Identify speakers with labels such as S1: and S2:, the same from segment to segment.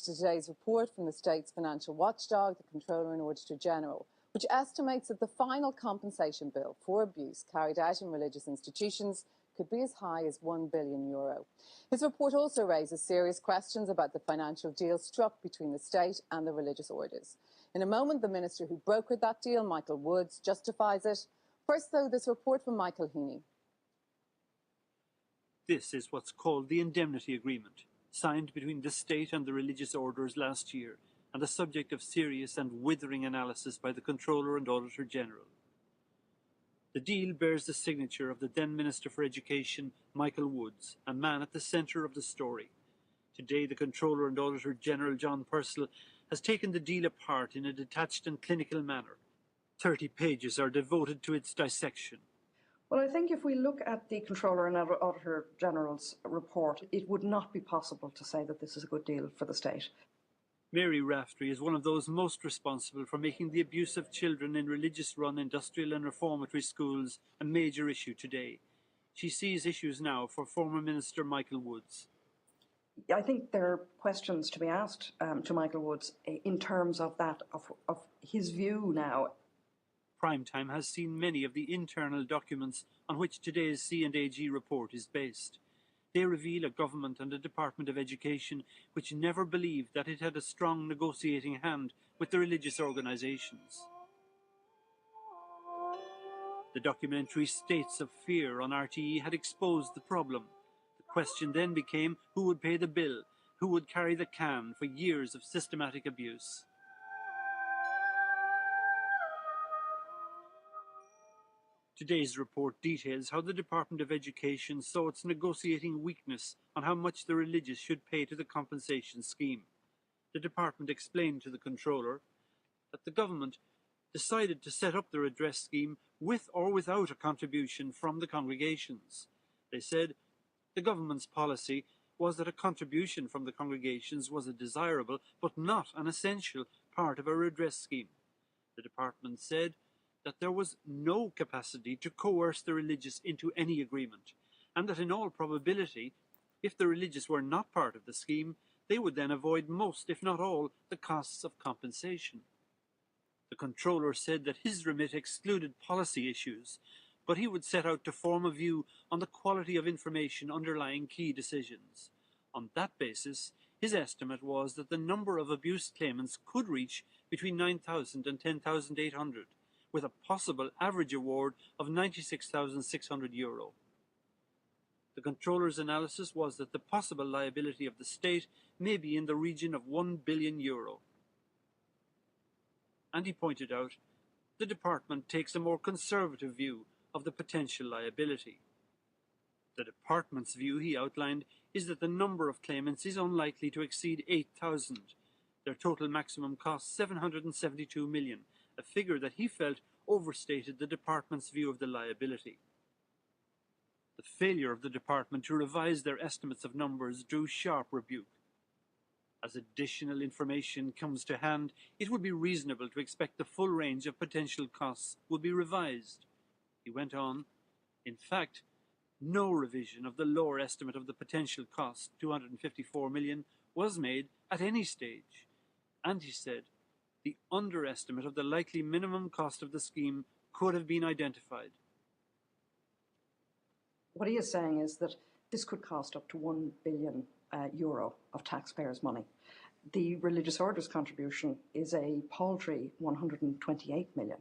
S1: Today's report from the state's financial watchdog, the Controller and Auditor General, which estimates that the final compensation bill for abuse carried out in religious institutions could be as high as €1 billion. His report also raises serious questions about the financial deal struck between the state and the religious orders. In a moment, the minister who brokered that deal, Michael Woods, justifies it. First, though, this report from Michael Heaney.
S2: This is what's called the Indemnity Agreement, signed between the state and the religious orders last year, and the subject of serious and withering analysis by the Controller and Auditor General. The deal bears the signature of the then Minister for Education, Michael Woods, a man at the centre of the story. Today, the Controller and Auditor General, John Purcell, has taken the deal apart in a detached and clinical manner. 30 pages are devoted to its dissection.
S3: Well, I think if we look at the Controller and Auditor General's report, it would not be possible to say that this is a good deal for the state.
S2: Mary Raftery is one of those most responsible for making the abuse of children in religious-run industrial and reformatory schools a major issue today. She sees issues now for former Minister Michael Woods.
S3: I think there are questions to be asked to Michael Woods in terms of that, of his view now.
S2: Primetime has seen many of the internal documents on which today's C&AG report is based. They reveal a government and a Department of Education which never believed that it had a strong negotiating hand with the religious organisations. The documentary States of Fear on RTE had exposed the problem. The question then became who would pay the bill, who would carry the can for years of systematic abuse. Today's report details how the Department of Education saw its negotiating weakness on how much the religious should pay to the compensation scheme. The department explained to the Controller that the government decided to set up the redress scheme with or without a contribution from the congregations. They said the government's policy was that a contribution from the congregations was a desirable but not an essential part of a redress scheme. The department said that there was no capacity to coerce the religious into any agreement, and that in all probability, if the religious were not part of the scheme, they would then avoid most, if not all, the costs of compensation. The Controller said that his remit excluded policy issues, but he would set out to form a view on the quality of information underlying key decisions. On that basis, his estimate was that the number of abuse claimants could reach between 9,000 and 10,800, with a possible average award of €96,600. The Controller's analysis was that the possible liability of the state may be in the region of €1 billion. And he pointed out, the department takes a more conservative view of the potential liability. The department's view, he outlined, is that the number of claimants is unlikely to exceed 8,000. Their total maximum cost $772 million, a figure that he felt overstated the department's view of the liability. The failure of the department to revise their estimates of numbers drew sharp rebuke. As additional information comes to hand, it would be reasonable to expect the full range of potential costs would be revised. He went on, in fact, no revision of the lower estimate of the potential cost, $254 million, was made at any stage. And he said, the underestimate of the likely minimum cost of the scheme could have been identified.
S3: What he is saying is that this could cost up to €1 billion of taxpayers' money. The religious orders contribution is a paltry $128 million.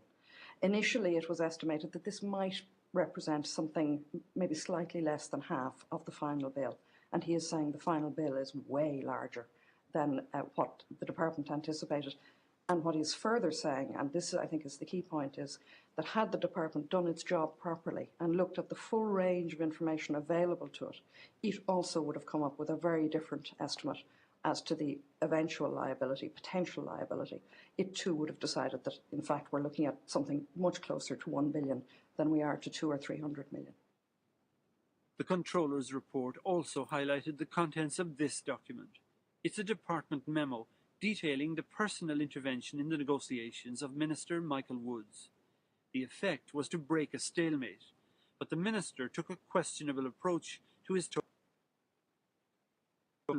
S3: Initially, it was estimated that this might represent something maybe slightly less than half of the final bill, and he is saying the final bill is way larger than what the department anticipated. And what he's further saying, and this I think is the key point, is that had the department done its job properly and looked at the full range of information available to it, it also would have come up with a very different estimate as to the eventual liability, potential liability. It too would have decided that, in fact, we're looking at something much closer to 1 billion than we are to 200 or 300 million.
S2: The Controller's report also highlighted the contents of this document. It's a department memo detailing the personal intervention in the negotiations of Minister Michael Woods. The effect was to break a stalemate, but the minister took a questionable approach to his talk.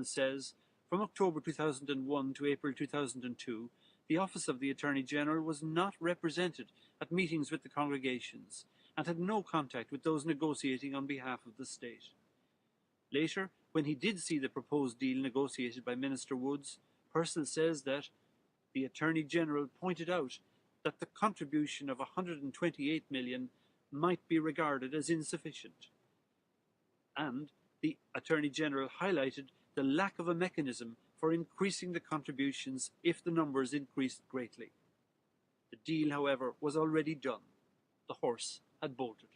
S2: Says, From October 2001 to April 2002, the Office of the Attorney-General was not represented at meetings with the congregations and had no contact with those negotiating on behalf of the state. Later, when he did see the proposed deal negotiated by Minister Woods, Purcell says that the Attorney-General pointed out that the contribution of $128 million might be regarded as insufficient. And the Attorney-General highlighted the lack of a mechanism for increasing the contributions if the numbers increased greatly. The deal, however, was already done. The horse had bolted.